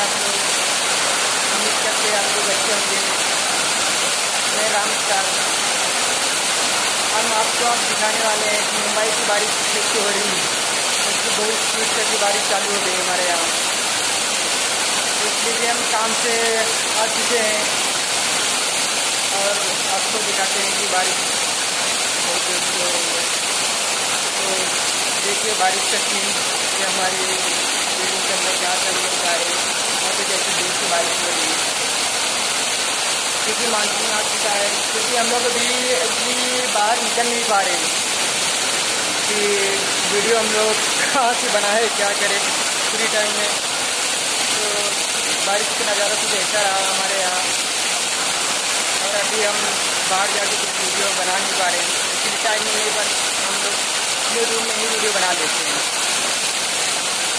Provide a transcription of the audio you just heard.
आप लोग? उम्मीद करते हैं आप लोग अच्छे होंगे। मैं राम स्टार, हम आपको अब दिखाने वाले हैं कि मुंबई की बारिश कैसी हो रही है। क्योंकि बहुत स्पीड से की बारिश चालू हो गई हमारे यहाँ, इसलिए हम काम से आ चुके हैं और आपको दिखाते हैं कि बारिश बहुत तेज़ हो रही है। तो देखिए बारिश का सीन कि हमारी बिल्डिंग के अंदर क्या कर रहा है, वहाँ पे जैसे दूर से बारिश हो रही है क्योंकि मानसून आ चुका है। क्योंकि हम लोग अभी बाहर निकल नहीं पा रहे कि वीडियो हम लोग कहाँ से बनाए, क्या करें फ्री टाइम में। तो बारिश का नज़ारा कुछ ऐसा रहा हमारे यहाँ, और अभी हम बाहर जाके कुछ वीडियो बना नहीं पा रहे हैं। फ्री टाइम मिलने पर हम लोग अपने रूम में ही वीडियो बना लेते हैं।